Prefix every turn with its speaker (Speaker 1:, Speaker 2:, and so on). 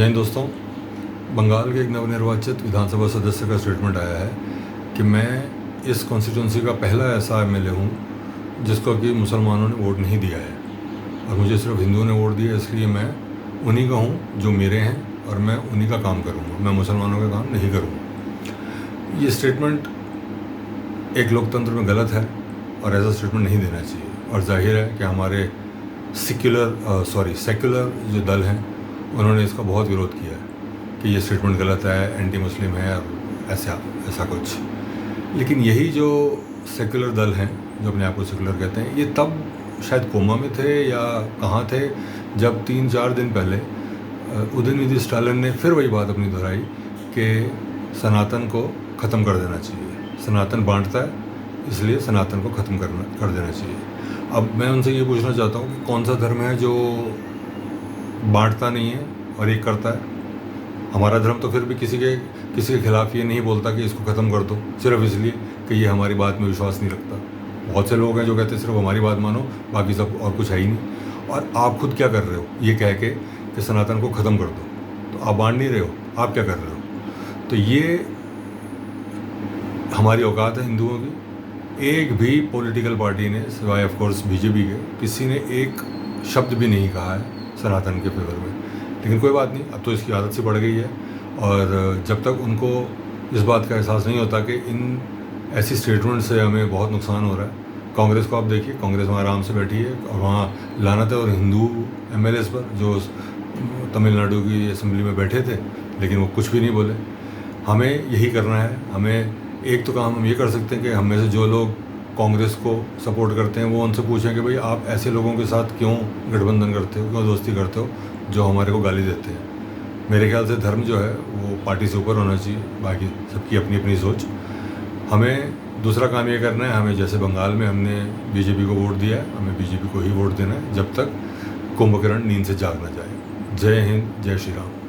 Speaker 1: जय हिंद दोस्तों। बंगाल के एक नवनिर्वाचित विधानसभा सदस्य का स्टेटमेंट आया है कि मैं इस कॉन्स्टिट्यूंसी का पहला ऐसा एमएलए हूँ जिसको कि मुसलमानों ने वोट नहीं दिया है और मुझे सिर्फ हिंदुओं ने वोट दिया, इसलिए मैं उन्हीं का हूँ जो मेरे हैं और मैं उन्हीं का काम करूँगा, मैं मुसलमानों का काम नहीं करूँगा। ये स्टेटमेंट एक लोकतंत्र में गलत है और ऐसा स्टेटमेंट नहीं देना चाहिए और जाहिर है कि हमारे सेक्युलर जो दल हैं उन्होंने इसका बहुत विरोध किया है कि ये स्टेटमेंट गलत है, एंटी मुस्लिम है और ऐसा कुछ। लेकिन यही जो सेक्युलर दल हैं जो अपने आप को सेक्युलर कहते हैं, ये तब शायद कोमा में थे या कहाँ थे जब 3-4 दिन पहले उदयनिधि स्टालिन ने फिर वही बात अपनी दोहराई कि सनातन को ख़त्म कर देना चाहिए, सनातन बांटता है इसलिए सनातन को ख़त्म कर देना चाहिए। अब मैं उनसे ये पूछना चाहता हूँ कि कौन सा धर्म है जो बांटता नहीं है और एक करता है? हमारा धर्म तो फिर भी किसी के खिलाफ ये नहीं बोलता कि इसको ख़त्म कर दो सिर्फ इसलिए कि ये हमारी बात में विश्वास नहीं रखता। बहुत से लोग हैं जो कहते हैं सिर्फ हमारी बात मानो, बाकी सब और कुछ है ही नहीं। और आप खुद क्या कर रहे हो ये कह के कि सनातन को ख़त्म कर दो, तो आप बांट नहीं रहे हो, आप क्या कर रहे हो? तो ये हमारी औकात है हिंदुओं की। एक भी पॉलिटिकल पार्टी ने सिवाय ऑफ कोर्स बीजेपी के किसी ने एक शब्द भी नहीं कहा है सनातन के फेवर में। लेकिन कोई बात नहीं, अब तो इसकी आदत सी पड़ गई है और जब तक उनको इस बात का एहसास नहीं होता कि इन ऐसी स्टेटमेंट से हमें बहुत नुकसान हो रहा है। कांग्रेस को आप देखिए, कांग्रेस वहाँ आराम से बैठी है और वहाँ लानत है और हिंदू एमएलएस पर जो तमिलनाडु की असेंबली में बैठे थे लेकिन वो कुछ भी नहीं बोले। हमें यही करना है। हमें एक तो काम हम ये कर सकते हैं कि हम में से जो लोग कांग्रेस को सपोर्ट करते हैं वो उनसे पूछें कि भाई आप ऐसे लोगों के साथ क्यों गठबंधन करते हो, क्यों दोस्ती करते हो जो हमारे को गाली देते हैं। मेरे ख्याल से धर्म जो है वो पार्टी से ऊपर होना चाहिए, बाकी सबकी अपनी अपनी सोच। हमें दूसरा काम ये करना है, हमें जैसे बंगाल में हमने बीजेपी को वोट दिया है, हमें बीजेपी को ही वोट देना है जब तक कुंभकर्ण नींद से जाग ना जाए। जय हिंद, जय श्री राम।